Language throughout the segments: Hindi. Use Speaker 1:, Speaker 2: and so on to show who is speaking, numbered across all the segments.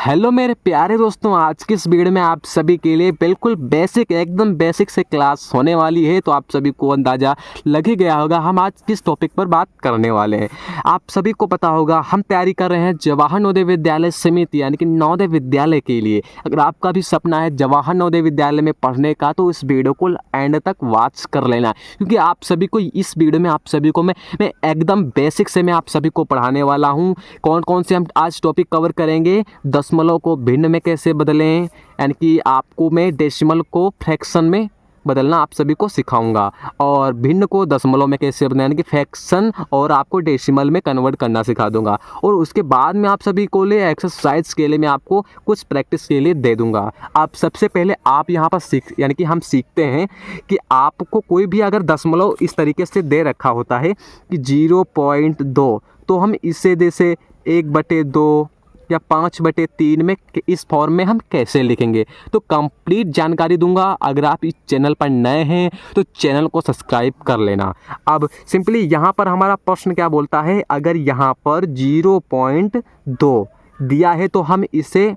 Speaker 1: हेलो मेरे प्यारे दोस्तों, आज की इस वीडियो में आप सभी के लिए बिल्कुल बेसिक एकदम बेसिक से क्लास होने वाली है। तो आप सभी को अंदाज़ा लग ही गया होगा हम आज किस टॉपिक पर बात करने वाले हैं। आप सभी को पता होगा हम तैयारी कर रहे हैं जवाहर नवोदय विद्यालय समिति यानी कि नवोदय विद्यालय के लिए। अगर आपका भी सपना है जवाहर नवोदय विद्यालय में पढ़ने का तो इस वीडियो को एंड तक वॉच कर लेना, क्योंकि आप सभी को इस वीडियो में आप सभी को मैं एकदम बेसिक से मैं आप सभी को पढ़ाने वाला हूँ। कौन कौन से हम आज टॉपिक कवर करेंगे, दशमलव को भिन्न में कैसे बदलें, यानी कि आपको मैं डेसिमल को फ्रैक्शन में बदलना आप सभी को सिखाऊंगा, और भिन्न को दशमलव में कैसे बदलना यानी कि फ्रैक्शन, और आपको डेसिमल में कन्वर्ट करना सिखा दूंगा। और उसके बाद में आप सभी को लिए एक्सरसाइज के लिए मैं आपको कुछ प्रैक्टिस के लिए दे दूंगा। आप सबसे पहले आप यहाँ पर यानी कि हम सीखते हैं कि आपको कोई भी अगर दशमलव इस तरीके से दे रखा होता है कि 0.2, तो हम इसे जैसे 1/2 या 5/3 में इस फॉर्म में हम कैसे लिखेंगे, तो कंप्लीट जानकारी दूंगा। अगर आप इस चैनल पर नए हैं तो चैनल को सब्सक्राइब कर लेना। अब सिंपली यहाँ पर हमारा प्रश्न क्या बोलता है, अगर यहाँ पर 0.2 दिया है तो हम इसे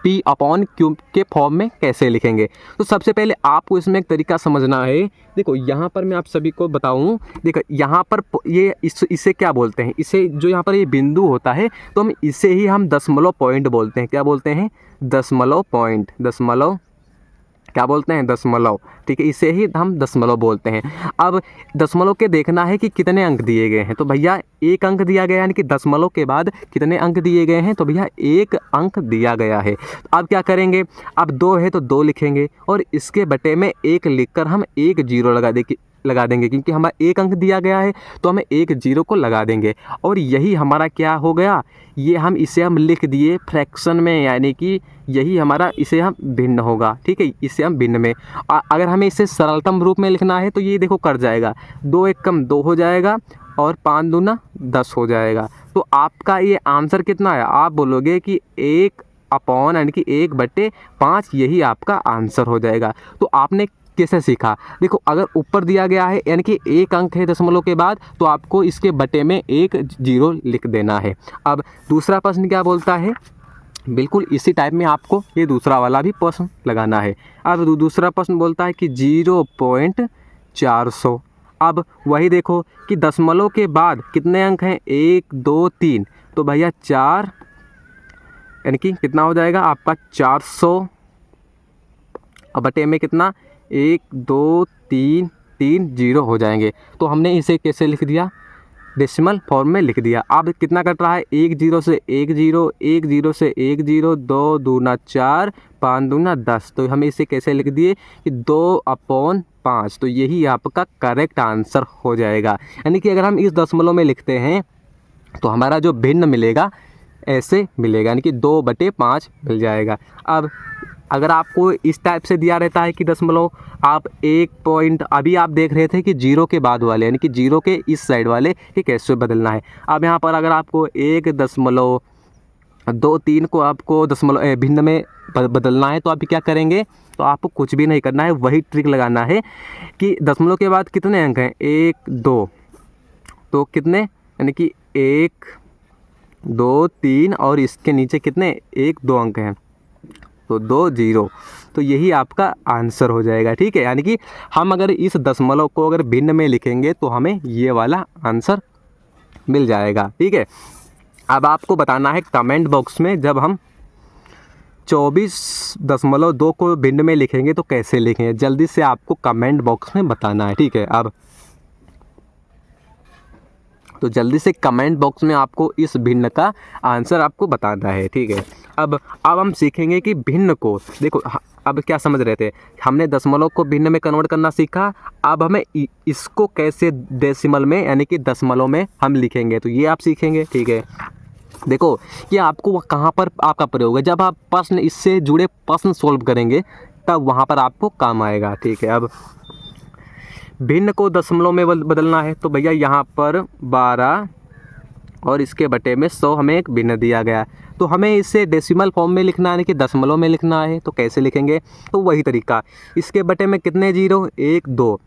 Speaker 1: P/Q के फॉर्म में कैसे लिखेंगे। तो सबसे पहले आपको इसमें एक तरीका समझना है। देखो यहाँ पर मैं आप सभी को बताऊँ, देखो यहाँ पर ये इसे क्या बोलते हैं, इसे जो यहाँ पर ये बिंदु होता है तो हम इसे ही हम दशमलव पॉइंट बोलते हैं। क्या बोलते हैं? दशमलव पॉइंट। दशमलव क्या बोलते हैं? दशमलव। ठीक है, इसे ही हम दशमलव बोलते हैं। अब दशमलव के देखना है कि कितने अंक दिए गए हैं, तो भैया 1 अंक दिया गया है, यानी कि दशमलव के बाद कितने अंक दिए गए हैं, तो भैया 1 अंक दिया गया है। अब क्या करेंगे, अब 2 है तो 2 लिखेंगे, और इसके बटे में 1 लिखकर हम 1 0 लगा देंगे, क्योंकि हमारा 1 अंक दिया गया है तो हमें 1 0 को लगा देंगे। और यही हमारा क्या हो गया, ये इसे हम लिख दिए फ्रैक्शन में, यानी कि यही हमारा इसे हम भिन्न होगा। ठीक है, इसे हम भिन्न में अगर हमें इसे सरलतम रूप में लिखना है तो ये देखो कर जाएगा, 2 1 कम 2 हो जाएगा, और 5 दूना 10 हो जाएगा। तो आपका ये आंसर कितना है, आप बोलोगे कि 1 यानी कि 1/5, यही आपका आंसर हो जाएगा। तो आपने कैसे सीखा, देखो अगर ऊपर दिया गया है यानी कि 1 अंक है दशमलव के बाद, तो आपको इसके बटे में 1 0 लिख देना है। अब दूसरा प्रश्न क्या बोलता है, बिल्कुल इसी टाइप में आपको ये दूसरा वाला भी प्रश्न लगाना है। अब दूसरा प्रश्न बोलता है कि 0.400। अब वही देखो कि दशमलव के बाद कितने अंक हैं, 1 2 3, तो भैया 4 यानी कि कितना हो जाएगा आपका 400 बटे में कितना 1 2 3 3 0 हो जाएंगे। तो हमने इसे कैसे लिख दिया, डेसिमल फॉर्म में लिख दिया। अब कितना कट रहा है, 1 0 से 1 0, 1 0 से 1 0, 2 दूना 4, 5 दूना 10। तो हमें इसे कैसे लिख दिए कि 2/5। तो यही आपका करेक्ट आंसर हो जाएगा। यानी कि अगर हम इस दशमलव में लिखते हैं तो हमारा जो भिन्न मिलेगा ऐसे मिलेगा, यानी कि 2/5 मिल जाएगा। अब अगर आपको इस टाइप से दिया रहता है कि दशमलव, आप 1 पॉइंट अभी आप देख रहे थे कि 0 के बाद वाले यानी कि 0 के इस साइड वाले कि कैसे बदलना है। अब यहाँ पर अगर आपको 1.23 को आपको दशमलव भिन्न में बदलना है तो आप क्या करेंगे, तो आपको कुछ भी नहीं करना है, वही ट्रिक लगाना है कि दशमलव के बाद कितने अंक हैं, 1 2, तो कितने यानी कि 1 2 3, और इसके नीचे कितने 1 2 अंक हैं, तो 2 0। तो यही आपका आंसर हो जाएगा। ठीक है, यानी कि हम अगर इस दशमलव को अगर भिन्न में लिखेंगे तो हमें ये वाला आंसर मिल जाएगा। ठीक है, अब आपको बताना है कमेंट बॉक्स में जब हम 24.2 को भिन्न में लिखेंगे तो कैसे लिखेंगे, जल्दी से आपको कमेंट बॉक्स में बताना है। ठीक है, अब तो जल्दी से कमेंट बॉक्स में आपको इस भिन्न का आंसर आपको बताना है। ठीक है, अब हम सीखेंगे कि भिन्न को देखो, अब क्या समझ रहे थे, हमने दशमलव को भिन्न में कन्वर्ट करना सीखा। अब हमें इसको कैसे डेसिमल में यानी कि दशमलव में हम लिखेंगे, तो ये आप सीखेंगे। ठीक है, देखो ये आपको कहाँ पर आपका प्रयोग है, जब आप प्रश्न इससे जुड़े प्रश्न सोल्व करेंगे तब वहाँ पर आपको काम आएगा। ठीक है, अब भिन्न को दशमलव में बदलना है तो भैया यहाँ पर 12 और इसके बटे में 100 हमें एक भिन्न दिया गया, तो हमें इसे डेसिमल फॉर्म में लिखना है, यानी कि दशमलव में लिखना है। तो कैसे लिखेंगे, तो वही तरीका, इसके बटे में कितने 0 1 2,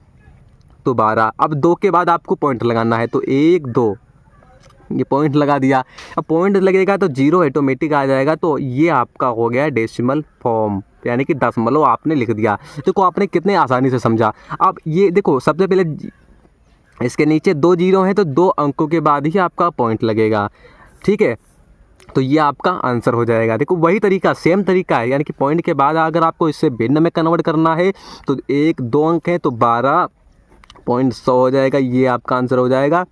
Speaker 1: तो 12। अब 2 के बाद आपको पॉइंट लगाना है, तो 1 2 ये पॉइंट लगा दिया। अब पॉइंट लगेगा तो जीरो ऑटोमेटिक आ जाएगा। तो ये आपका हो गया डेसिमल फॉर्म, यानी कि दशमलव आपने लिख दिया। देखो आपने कितने आसानी से समझा। अब ये देखो सबसे पहले इसके नीचे 2 जीरो हैं तो 2 अंकों के बाद ही आपका पॉइंट लगेगा, ठीक है। तो ये आपका आंसर हो जाएगा। देखो वही तरीका, सेम तरीका है, यानी कि पॉइंट के बाद अगर आपको इससे भिन्न में कन्वर्ट करना है तो 1 2 अंक है तो 12.100 हो जाएगा। ये आपका आंसर हो जाएगा।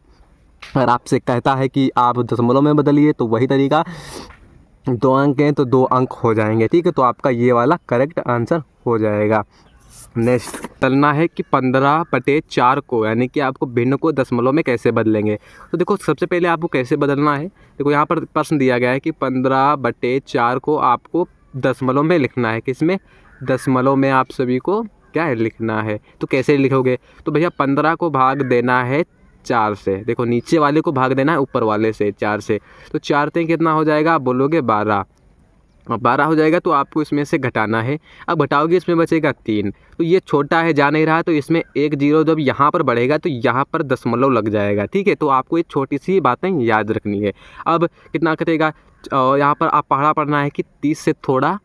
Speaker 1: अगर आपसे कहता है कि आप दशमलव में बदलिए तो वही तरीका, 2 अंक हैं तो 2 अंक हो जाएंगे, ठीक है। तो आपका ये वाला करेक्ट आंसर हो जाएगा। नेक्स्ट चलना है कि 15/4 को, यानी कि आपको भिन्न को दशमलव में कैसे बदलेंगे। तो देखो सबसे पहले आपको कैसे बदलना है। देखो यहाँ पर प्रश्न दिया गया है कि 15/4 को आपको दशमलव में लिखना है। किसमें? दशमलव में आप सभी को क्या है लिखना है। तो कैसे लिखोगे? तो भैया 15 को भाग देना है 4 से। देखो नीचे वाले को भाग देना है ऊपर वाले से 4 से। तो 4 से कितना हो जाएगा? आप बोलोगे 12। 12 हो जाएगा तो आपको इसमें से घटाना है। अब घटाओगे इसमें बचेगा 3। तो ये छोटा है, जा नहीं रहा, तो इसमें 1 जीरो जब यहाँ पर बढ़ेगा तो यहाँ पर दशमलव लग जाएगा, ठीक है। तो आपको ये छोटी सी बातें याद रखनी है। अब कितना कटेगा? यहाँ पर आप पढ़ा पढ़ना है कि 30 से थोड़ा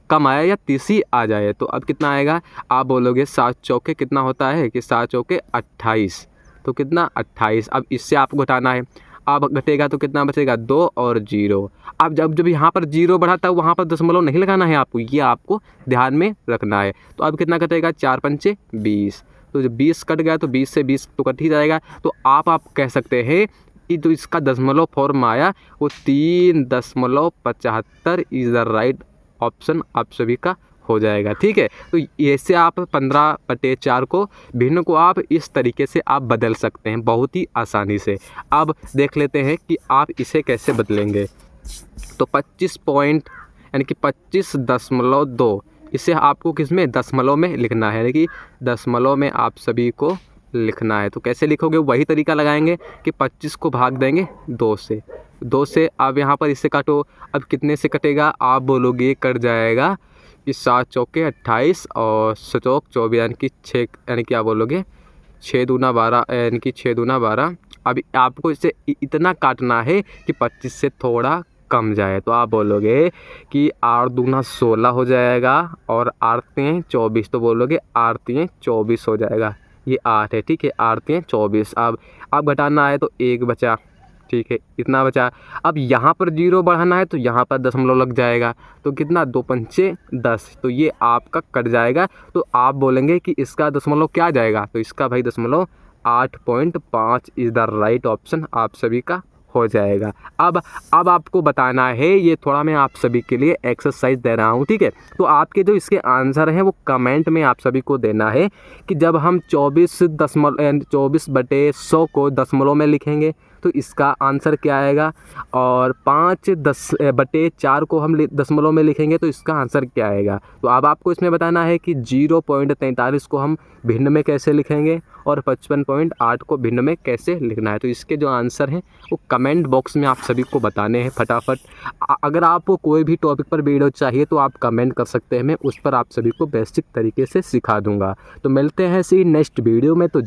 Speaker 1: कम आया या 30 ही आ जाए। तो अब कितना आएगा? आप बोलोगे 7 चौके कितना होता है कि 7 चौके 28। तो कितना? 28। अब इससे आपको घटाना है। अब घटेगा तो कितना बचेगा? 2 और 0। अब जब यहाँ पर 0 बढ़ा था वहाँ पर दशमलव नहीं लगाना है आपको, ये आपको ध्यान में रखना है। तो अब कितना कटेगा? 4 पंचे 20। तो जब 20 कट गया तो 20 से 20 तो कट ही जाएगा। तो आप कह सकते हैं कि जो इसका दशमलव फॉर्म आया वो 3.75 इज़ द राइट ऑप्शन आप सभी का हो जाएगा, ठीक है। तो ऐसे आप 15/4 को भिन्न को आप इस तरीके से आप बदल सकते हैं बहुत ही आसानी से। अब देख लेते हैं कि आप इसे कैसे बदलेंगे। तो 25 पॉइंट यानी कि 25.2 इसे आपको किस में? दशमलव में लिखना है, यानी कि दशमलव में आप सभी को लिखना है। तो कैसे लिखोगे? वही तरीका लगाएंगे कि 25 को भाग देंगे 2 से। 2 से अब यहाँ पर इससे काटो। अब कितने से कटेगा? आप बोलोगे कट जाएगा कि 7 चौके 28 और 7 चौक 24, यानी कि 6, यानी कि आप बोलोगे 6 दूना 12, यानी कि 6 दूना 12। अब आपको इसे इतना काटना है कि 25 से थोड़ा कम जाए। तो आप बोलोगे कि 8 दूना 16 हो जाएगा और 8 3 24। तो बोलोगे 8 3 24 हो जाएगा। ये 8 है, ठीक है। 8 3 24। अब घटाना है तो 1 बचा, ठीक है, इतना बचा। अब यहाँ पर 0 बढ़ाना है तो यहाँ पर दशमलव लग जाएगा। तो कितना? 2 पंचे 10। तो ये आपका कट जाएगा। तो आप बोलेंगे कि इसका दशमलव क्या जाएगा? तो इसका भाई दशमलव 8.5 इज़ द राइट ऑप्शन आप सभी का हो जाएगा। अब आपको बताना है, ये थोड़ा मैं आप सभी के लिए एक्सरसाइज दे रहा हूँ, ठीक है। तो आपके जो इसके आंसर हैं वो कमेंट में आप सभी को देना है कि जब हम 24/100 को दशमलव में लिखेंगे तो इसका आंसर क्या आएगा, और 5/4 को हम दशमलव में लिखेंगे तो इसका आंसर क्या आएगा। तो अब आपको इसमें बताना है कि 0.43 को हम भिन्न में कैसे लिखेंगे और 55.8 को भिन्न में कैसे लिखना है। तो इसके जो आंसर हैं वो कमेंट बॉक्स में आप सभी को बताने हैं फटाफट। अगर आपको कोई भी टॉपिक पर वीडियो चाहिए तो आप कमेंट कर सकते हैं, मैं उस पर आप सभी को बेसिक तरीके से सिखा दूंगा। तो मिलते हैं इसी नेक्स्ट वीडियो में। तो